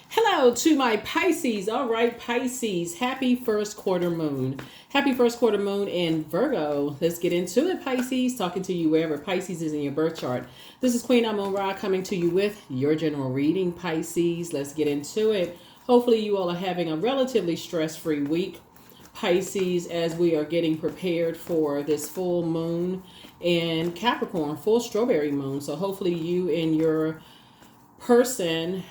Hello to my Pisces. All right, Pisces. Happy first quarter moon. Happy first quarter moon in Virgo. Let's get into it, Pisces. Talking to you wherever Pisces is in your birth chart. This is Queen Amun Ra coming to you with your general reading, Pisces. Let's get into it. Hopefully, you all are having a relatively stress-free week, Pisces, as we are getting prepared for this full moon in Capricorn, full strawberry moon. So hopefully you and your person,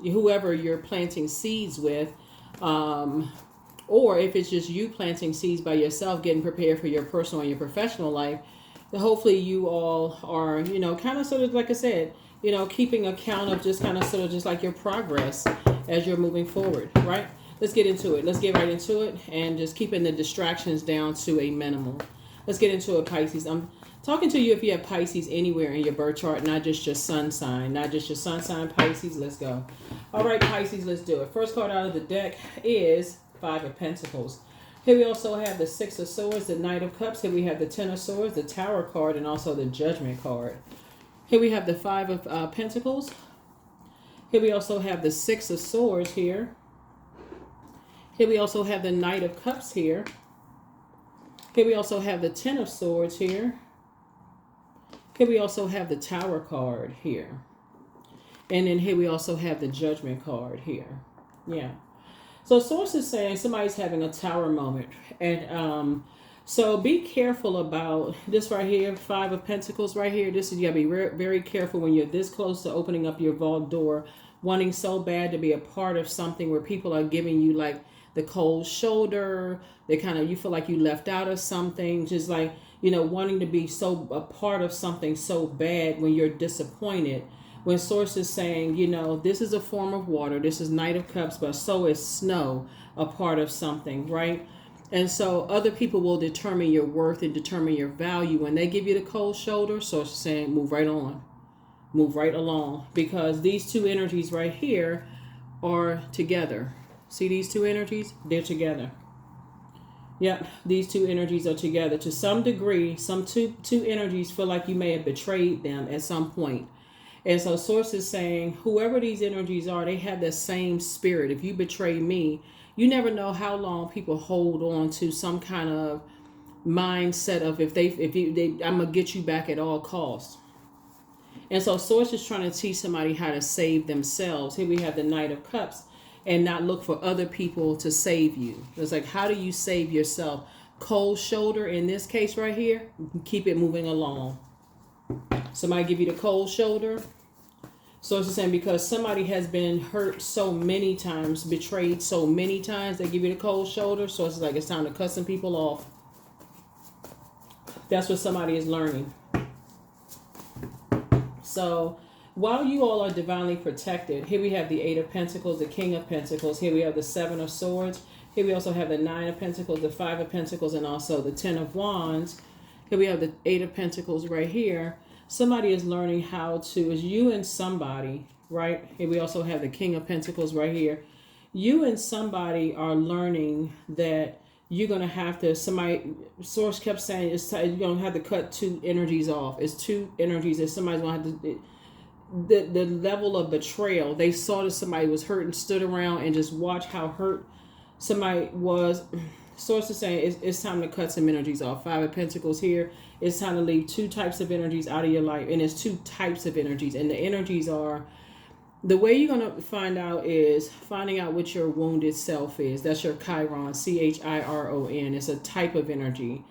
whoever you're planting seeds with, or if it's just you planting seeds by yourself, getting prepared for your personal and your professional life, then hopefully you all are, kind of sort of, like I said, keeping account of just kind of sort of just like your progress as you're moving forward, right? Let's get into it. Let's get right into it and just keeping the distractions down to a minimum. Let's get into it, Pisces. I'm talking to you if you have Pisces anywhere in your birth chart, not just your sun sign, Pisces. Let's go. All right, Pisces, let's do it. First card out of the deck is Five of Pentacles. Here we also have the Six of Swords, the Knight of Cups. Here we have the Ten of Swords, the Tower card, and also the Judgment card. Here we have the Five of Pentacles. Here we also have the Six of Swords here. Here we also have the Knight of Cups here. Here we also have the Ten of Swords here. Here we also have the Tower card here. And then here we also have the Judgment card here. Yeah. So source is saying somebody's having a Tower moment. And so be careful about this right here, Five of Pentacles right here. This is, you gotta be very careful when you're this close to opening up your vault door, wanting so bad to be a part of something where people are giving you like the cold shoulder. They kind of, you feel like you left out of something, just like, wanting to be so a part of something so bad when you're disappointed. When source is saying, this is a form of water, this is Knight of Cups, but so is snow, a part of something, right? And so other people will determine your worth and determine your value. When they give you the cold shoulder, source is saying, move right on, move right along, because these two energies right here are together. See these two energies? They're together. Yep, these two energies are together. To some degree, some two energies feel like you may have betrayed them at some point. And so source is saying, whoever these energies are, they have the same spirit. If you betray me, you never know how long people hold on to some kind of mindset of I'm gonna get you back at all costs. And so source is trying to teach somebody how to save themselves. Here we have the Knight of Cups, and not look for other people to save you. It's like, how do you save yourself? Cold shoulder in this case right here, keep it moving along. Somebody give you the cold shoulder. So it's saying because somebody has been hurt so many times, betrayed so many times, they give you the cold shoulder. So it's like, it's time to cut some people off. That's what somebody is learning. So while you all are divinely protected, here we have the Eight of Pentacles, the King of Pentacles. Here we have the Seven of Swords. Here we also have the Nine of Pentacles, the Five of Pentacles, and also the Ten of Wands. Here we have the Eight of Pentacles right here. Somebody is learning how to, is you and somebody, right? Here we also have the King of Pentacles right here. You and somebody are learning that you're going to have to, source kept saying, you're going to have to cut two energies off. It's two energies that somebody's going to have to, the level of betrayal. They saw that somebody was hurt and stood around and just watch how hurt somebody was. Source is saying it's time to cut some energies off. Five of Pentacles here. It's time to leave two types of energies out of your life. And it's two types of energies. And the energies are, the way you're going to find out is finding out what your wounded self is. That's your Chiron, Chiron. It's a type of energy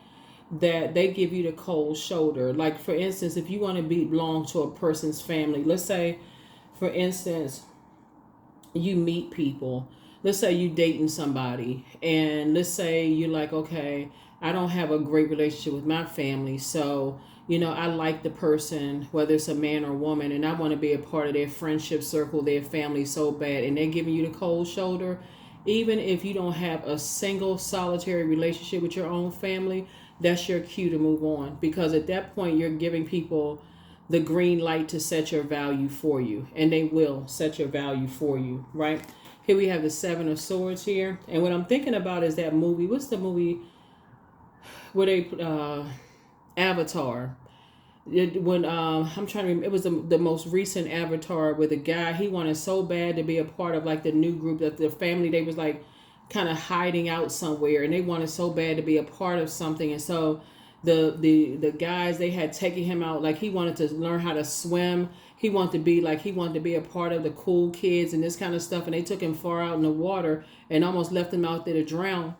that they give you the cold shoulder. Like, for instance, if you want to belong to a person's family, let's say, for instance, you meet people. Let's say you dating somebody, and let's say you're like, okay, I don't have a great relationship with my family, so, I like the person, whether it's a man or woman, and I want to be a part of their friendship circle, their family so bad, and they're giving you the cold shoulder. Even if you don't have a single solitary relationship with your own family, that's your cue to move on, because at that point you're giving people the green light to set your value for you, and they will set your value for you, right? Here we have the Seven of Swords here, and what I'm thinking about is that movie. What's the movie where they Avatar? When I'm trying to remember, it was the most recent Avatar with a guy. He wanted so bad to be a part of like the new group, that the family, they was like kind of hiding out somewhere, and they wanted so bad to be a part of something. And so the guys, they had taken him out, like he wanted to learn how to swim. He wanted to be a part of the cool kids and this kind of stuff. And they took him far out in the water and almost left him out there to drown.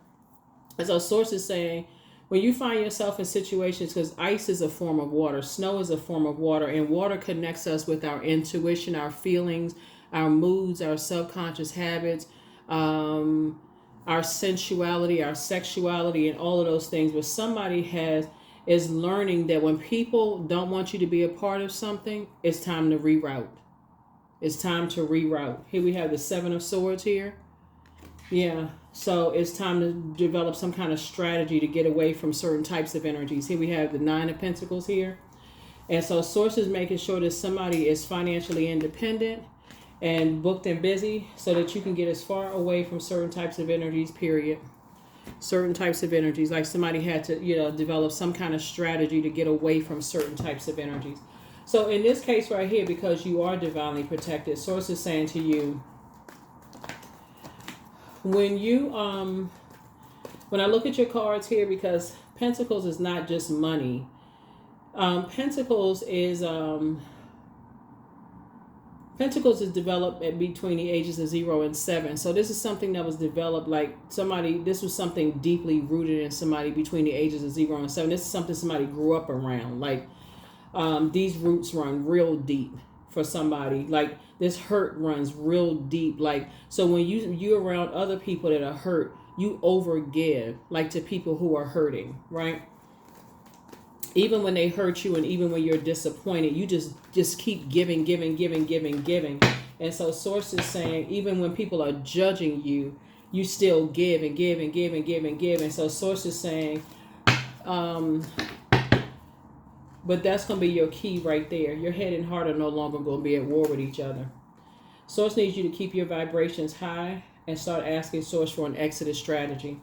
And so sources saying, when you find yourself in situations, because ice is a form of water, snow is a form of water, and water connects us with our intuition, our feelings, our moods, our subconscious habits, our sensuality, our sexuality, and all of those things. But somebody is learning that when people don't want you to be a part of something, it's time to reroute. It's time to reroute. Here we have the Seven of Swords here. Yeah, so it's time to develop some kind of strategy to get away from certain types of energies. Here we have the Nine of Pentacles here. And so sources making sure that somebody is financially independent and booked and busy so that you can get as far away from certain types of energies, period. Certain types of energies, like somebody had to, develop some kind of strategy to get away from certain types of energies. So in this case right here, because you are divinely protected, source is saying to you, when I look at your cards here, because Pentacles is not just money. Pentacles is developed at between the ages of 0 and 7. So this is something that was developed this was something deeply rooted in somebody between the ages of 0 and 7. This is something somebody grew up around. These roots run real deep for somebody. Like this hurt runs real deep. So when you're around other people that are hurt, you overgive to people who are hurting, right? Even when they hurt you, and even when you're disappointed, you just keep giving. And so source is saying, even when people are judging you, you still give and give and give and give and give. And so source is saying, but that's going to be your key right there. Your head and heart are no longer going to be at war with each other. Source needs you to keep your vibrations high and start asking Source for an exodus strategy.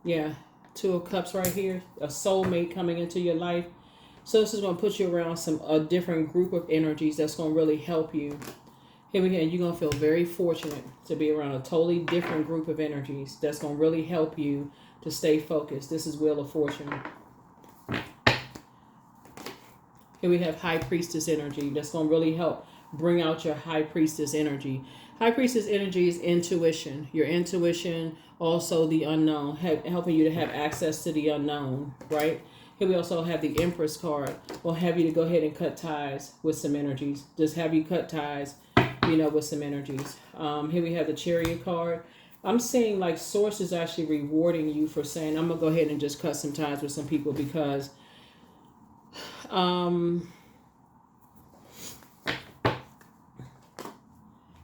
Yeah. Two of Cups right here. A soulmate coming into your life. Source is going to put you around a different group of energies that's going to really help you. Here we go. You're going to feel very fortunate to be around a totally different group of energies that's going to really help you to stay focused. This is Wheel of Fortune. Here we have High Priestess energy. That's going to really help bring out your High Priestess energy. High Priestess energy is intuition. Your intuition, also the unknown, helping you to have access to the unknown, right? Here we also have the Empress card. We'll have you to go ahead and cut ties with some energies. Just have you cut ties, with some energies. Here we have the Chariot card. I'm seeing Source is actually rewarding you for saying, I'm going to go ahead and just cut some ties with some people, because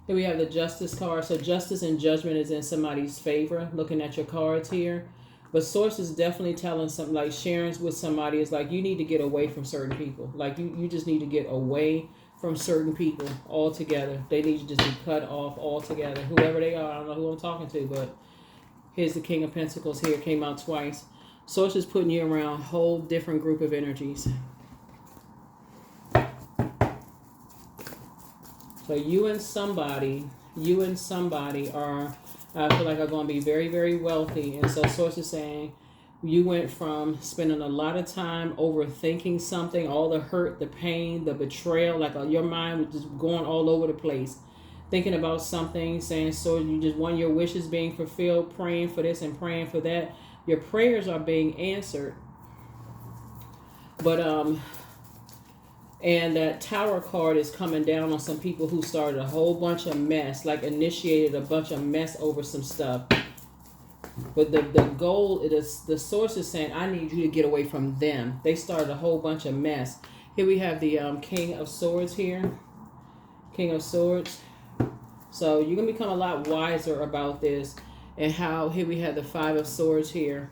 here we have the Justice card. So justice and judgment is in somebody's favor, looking at your cards here. But Source is definitely telling something, sharing with somebody is you need to get away from certain people. You just need to get away from certain people altogether. They need to just be cut off altogether. Whoever they are, I don't know who I'm talking to, but here's the King of Pentacles here, came out twice. Source is putting you around a whole different group of energies. So you and somebody are, I feel are going to be very, very wealthy. And so Source is saying you went from spending a lot of time overthinking something, all the hurt, the pain, the betrayal, your mind was just going all over the place, thinking about something, saying, so you just want your wishes being fulfilled, praying for this and praying for that. Your prayers are being answered. But, and that Tower card is coming down on some people who started a whole bunch of mess, initiated a bunch of mess over some stuff. But the goal is, the Source is saying, I need you to get away from them. They started a whole bunch of mess. Here we have the King of Swords here. King of Swords. So you're going to become a lot wiser about this. And how, here we have the Five of Swords here.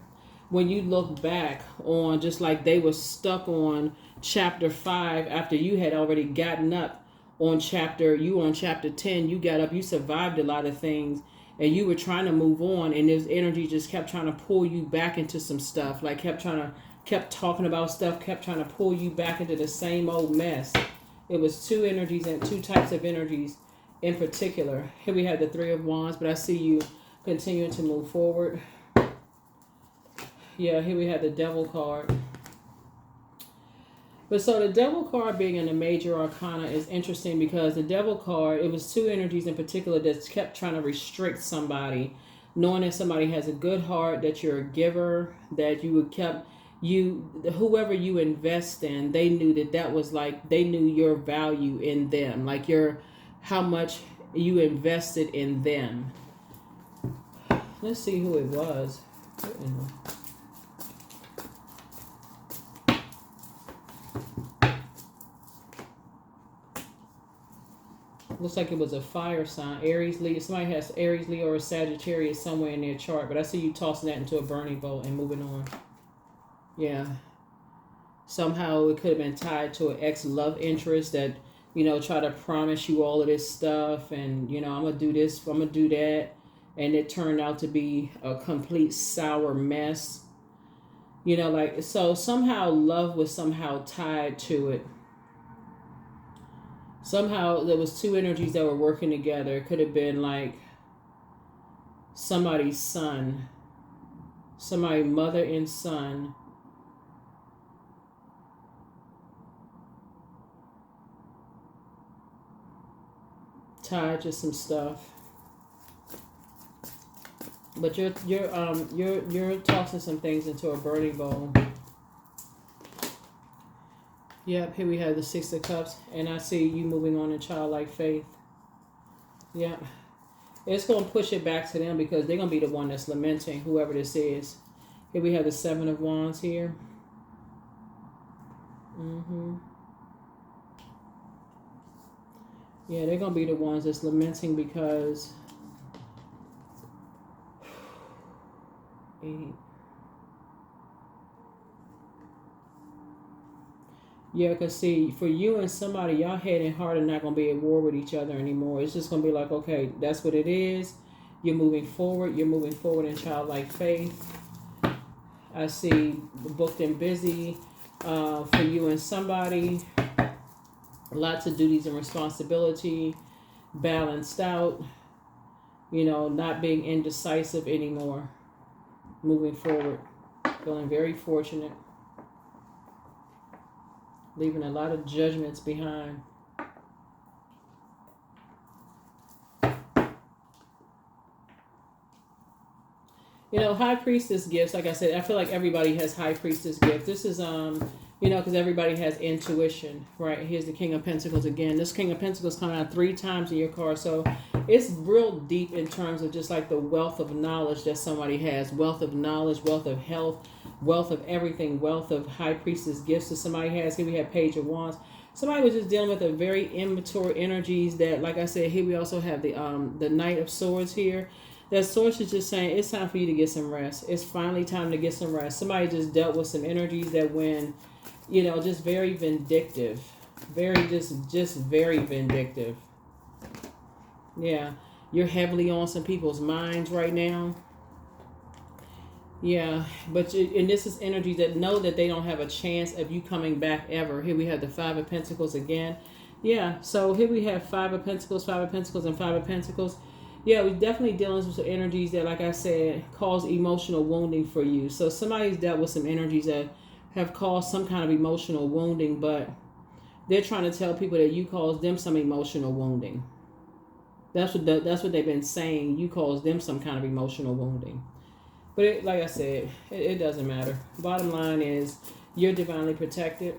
When you look back on, just they were stuck on chapter 5 after you had already gotten up on chapter 10, you got up, you survived a lot of things, and you were trying to move on, and this energy just kept trying to pull you back into some stuff, kept trying to kept talking about stuff, kept trying to pull you back into the same old mess. It was two energies and two types of energies in particular. Here we have the Three of Wands, but I see you continuing to move forward. Yeah, here we have the Devil card. But so the Devil card being in the major arcana is interesting because the Devil card, it was two energies in particular that kept trying to restrict somebody, knowing that somebody has a good heart, that you're a giver, that you would whoever you invest in, they knew that was like, they knew your value in them, like how much you invested in them. Let's see who it was. Looks like it was a fire sign. Aries, Leo. Somebody has Aries, Leo, or Sagittarius somewhere in their chart. But I see you tossing that into a burning bowl and moving on. Yeah. Somehow it could have been tied to an ex-love interest that, try to promise you all of this stuff. And, I'm going to do this, I'm going to do that. And it turned out to be a complete sour mess. So somehow love was somehow tied to it. Somehow there was two energies that were working together. It could have been like somebody's son, somebody's mother and son. Tied to some stuff. But you're tossing some things into a burning bowl. Yep, here we have the Six of Cups, and I see you moving on in childlike faith. Yep. It's going to push it back to them because they're going to be the one that's lamenting, whoever this is. Here we have the Seven of Wands here. Yeah, they're going to be the ones that's lamenting because... 8. Yeah, because see, for you and somebody, y'all head and heart are not going to be at war with each other anymore. It's just going to be like, okay, that's what it is. You're moving forward. You're moving forward in childlike faith. I see booked and busy for you and somebody. Lots of duties and responsibility. Balanced out. Not being indecisive anymore. Moving forward. Feeling very fortunate. Leaving a lot of judgments behind. High Priestess gifts, like I said, I feel like everybody has High Priestess gifts. This is, because everybody has intuition, right? Here's the King of Pentacles again. This King of Pentacles coming out 3 times in your card. So it's real deep in terms of just like the wealth of knowledge that somebody has. Wealth of knowledge, wealth of health, wealth of everything, wealth of High Priestess gifts that somebody has. Here we have Page of Wands. Somebody was just dealing with a very immature energies that, like I said, here we also have the Knight of Swords here. That Source is just saying it's time for you to get some rest. It's finally time to get some rest. Somebody just dealt with some energies that when, just very vindictive. Very, just very vindictive. Yeah. You're heavily on some people's minds right now. Yeah. And this is energy that know that they don't have a chance of you coming back ever. Here we have the Five of Pentacles again. Yeah. So here we have Five of Pentacles, and Five of Pentacles. Yeah, we're definitely dealing with some energies that, like I said, cause emotional wounding for you. So somebody's dealt with some energies that have caused some kind of emotional wounding, but they're trying to tell people that you caused them some emotional wounding. That's what they've been saying. You caused them some kind of emotional wounding. But like I said, it doesn't matter. Bottom line is you're divinely protected.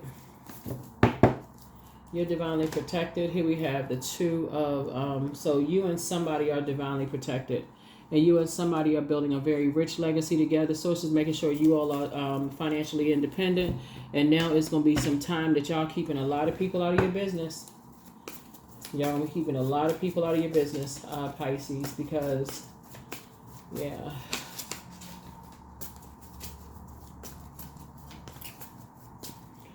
You're divinely protected. Here we have the Two of, so you and somebody are divinely protected. And you and somebody are building a very rich legacy together. Source is making sure you all are financially independent. And now it's going to be some time that y'all keeping a lot of people out of your business. Y'all going to be keeping a lot of people out of your business, Pisces, because, yeah.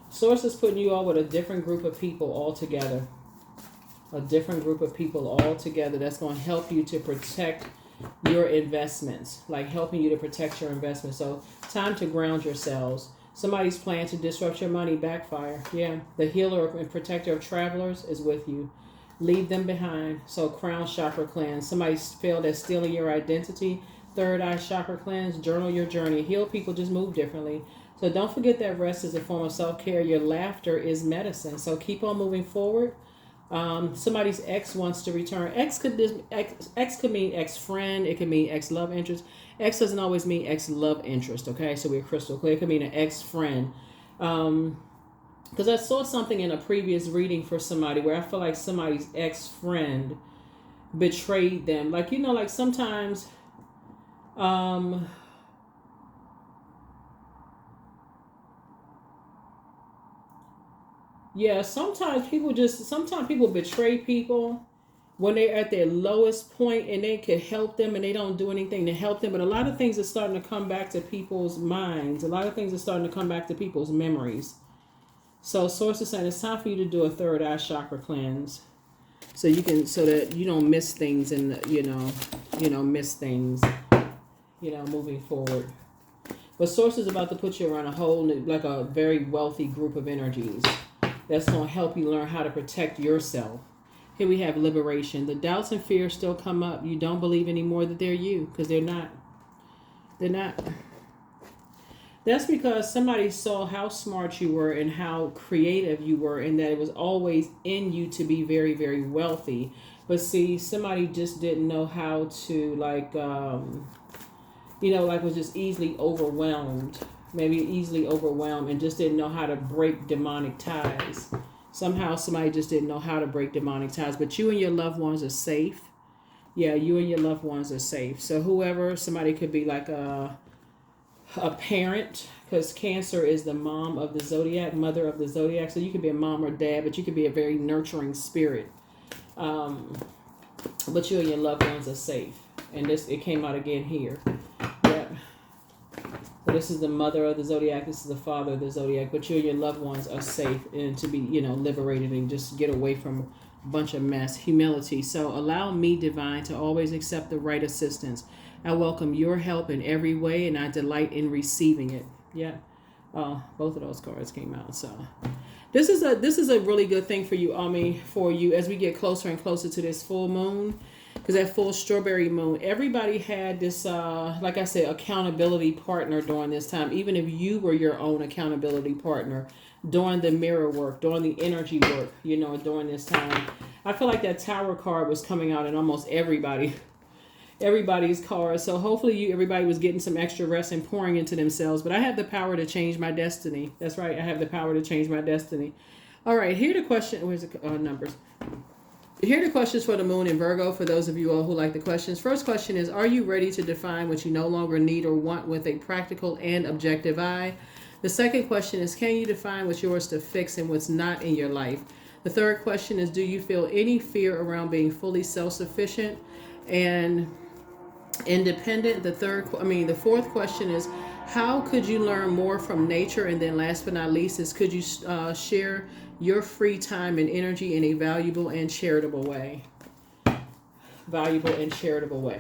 Source is putting you all with a different group of people all together. A different group of people all together that's going to help you to protect your investments. Like helping you to protect your investments. So time to ground yourselves. Somebody's plan to disrupt your money backfire. Yeah. The healer and protector of travelers is with you. Leave them behind. So crown chakra cleanse. Somebody failed at stealing your identity. Third eye chakra cleanse. Journal your journey. Heal people just move differently. So don't forget that rest is a form of self-care. Your laughter is medicine. So keep on moving forward. Somebody's ex wants to return. Ex could mean ex-friend. It could mean ex-love interest. Ex doesn't always mean ex-love interest. Okay, so we're crystal clear. It could mean an ex-friend. Because I saw something in a previous reading for somebody where I feel like somebody's ex-friend betrayed them. Like, you know, like sometimes yeah, sometimes people betray people when they're at their lowest point and they could help them and they don't do anything to help them. But a lot of things are starting to come back to people's minds. A lot of things are starting to come back to people's memories. So source is saying it's time for you to do a third eye chakra cleanse. So that you don't miss things and miss things, moving forward. But source is about to put you around a whole new, like a very wealthy group of energies. That's going to help you learn how to protect yourself. Here we have liberation. The doubts and fears still come up. You don't believe anymore that they're you, because they're not. They're not. That's because somebody saw how smart you were and how creative you were, and that it was always in you to be very, very wealthy. But see, somebody just didn't know how to, was just easily overwhelmed. Maybe easily overwhelmed and just didn't know how to break demonic ties. Somehow somebody just didn't know how to break demonic ties. But you and your loved ones are safe. Yeah, you and your loved ones are safe. So somebody could be like a parent, because Cancer is the mom of the zodiac, mother of the zodiac. So you could be a mom or dad, but you could be a very nurturing spirit. But you and your loved ones are safe. And it came out again here. Yep. So this is the mother of the zodiac. This is the father of the zodiac. But you and your loved ones are safe and to be, liberated and just get away from a bunch of mess. Humility. So allow me, divine, to always accept the right assistance. I welcome your help in every way, and I delight in receiving it. Yeah. Both of those cards came out. So this is a really good thing for you, Ami, for you as we get closer and closer to this full moon. Because that full strawberry moon, everybody had this, like I said, accountability partner during this time. Even if you were your own accountability partner during the mirror work, during the energy work, during this time. I feel like that Tower card was coming out in almost everybody's cards. So hopefully everybody was getting some extra rest and pouring into themselves. But I have the power to change my destiny. That's right. I have the power to change my destiny. All right. Here are the question. Where's the numbers? Here are the questions for the moon in Virgo, for those of you all who like the questions. First question is, are you ready to define what you no longer need or want with a practical and objective eye? The second question is, can you define what's yours to fix and what's not in your life? The third question is, do you feel any fear around being fully self-sufficient and independent? The fourth question is, how could you learn more from nature? And then last but not least is, could you share your free time and energy in a valuable and charitable way? Valuable and charitable way.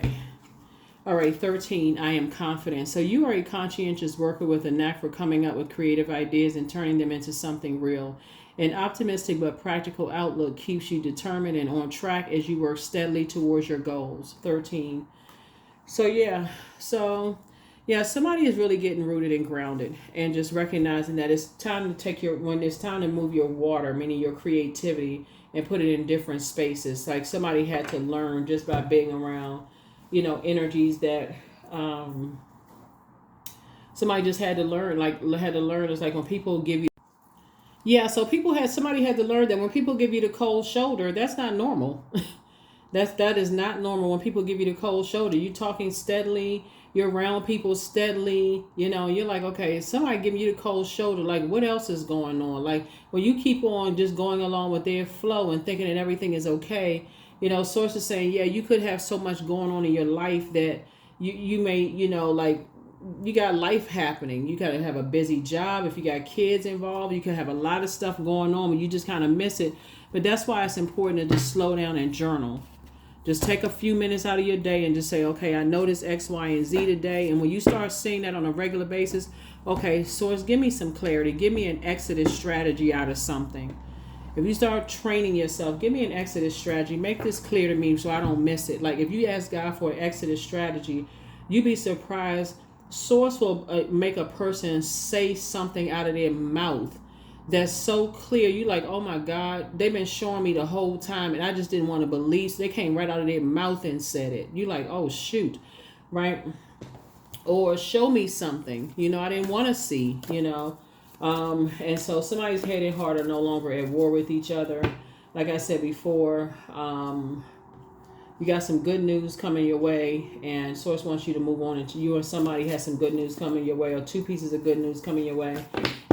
All right, 13, I am confident. So you are a conscientious worker with a knack for coming up with creative ideas and turning them into something real. An optimistic but practical outlook keeps you determined and on track as you work steadily towards your goals. 13. Somebody is really getting rooted and grounded and just recognizing that it's time to when it's time to move your water, meaning your creativity, and put it in different spaces. Like somebody had to learn just by being around, energies that somebody just had to learn. It's like when people give you. Yeah, so somebody had to learn that when people give you the cold shoulder, that's not normal. That is not normal. When people give you the cold shoulder, you're talking steadily, you're around people steadily, you're like, okay, somebody giving you the cold shoulder, like what else is going on? Like when you keep on just going along with their flow and thinking that everything is okay, sources saying, yeah, you could have so much going on in your life that you may, you got life happening. You gotta have a busy job. If you got kids involved, you can have a lot of stuff going on, but you just kind of miss it. But that's why it's important to just slow down and journal. Just take a few minutes out of your day and just say, okay, I noticed X, Y, and Z today. And when you start seeing that on a regular basis, Okay, Source, give me some clarity. Give me an exodus strategy out of something. If you start training yourself, give me an exodus strategy. Make this clear to me so I don't miss it. Like if you ask God for an exodus strategy, you'd be surprised. Source will make a person say something out of their mouth that's so clear. You like, oh my God, they've been showing me the whole time and I just didn't want to believe. So they came right out of their mouth and said it. You like, oh shoot, right? Or show me something, I didn't want to see, and so somebody's head and heart are no longer at war with each other. Like I said before, you got some good news coming your way, and Source wants you to move on, and you or somebody has some good news coming your way, or two pieces of good news coming your way,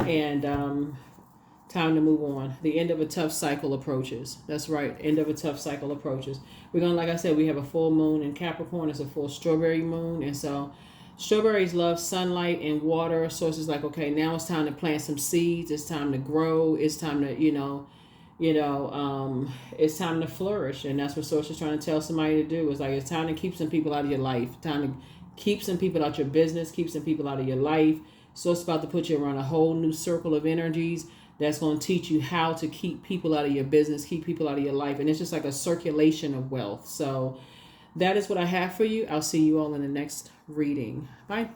and time to move on. The end of a tough cycle approaches. That's right, end of a tough cycle approaches. We're going to, like I said, we have a full moon in Capricorn. It's a full strawberry moon, and so strawberries love sunlight and water. Source is like, okay, now it's time to plant some seeds. It's time to grow. It's time to, it's time to flourish. And that's what Source is trying to tell somebody to do. It's like, it's time to keep some people out of your life. Time to keep some people out your business. Keep some people out of your life. Source about to put you around a whole new circle of energies that's going to teach you how to keep people out of your business, keep people out of your life. And it's just like a circulation of wealth. So that is what I have for you. I'll see you all in the next reading. Bye.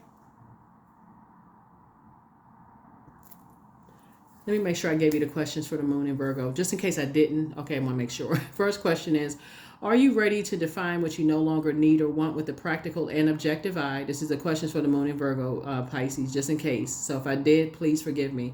Let me make sure I gave you the questions for the moon in Virgo, just in case I didn't. Okay, I want to make sure. First question is, are you ready to define what you no longer need or want with the practical and objective eye? This is the questions for the moon in Virgo, Pisces, just in case. So if I did, please forgive me.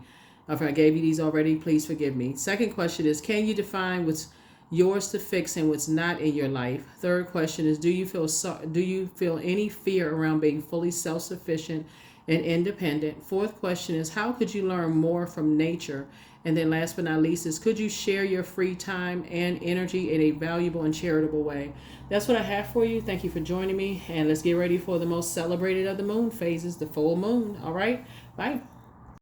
If I gave you these already, please forgive me. Second question is, can you define what's yours to fix and what's not in your life? Third question is, do you feel any fear around being fully self-sufficient and independent? Fourth question is, how could you learn more from nature? And then last but not least is, could you share your free time and energy in a valuable and charitable way? That's what I have for you. Thank you for joining me, and let's get ready for the most celebrated of the moon phases, the full moon. All right, bye.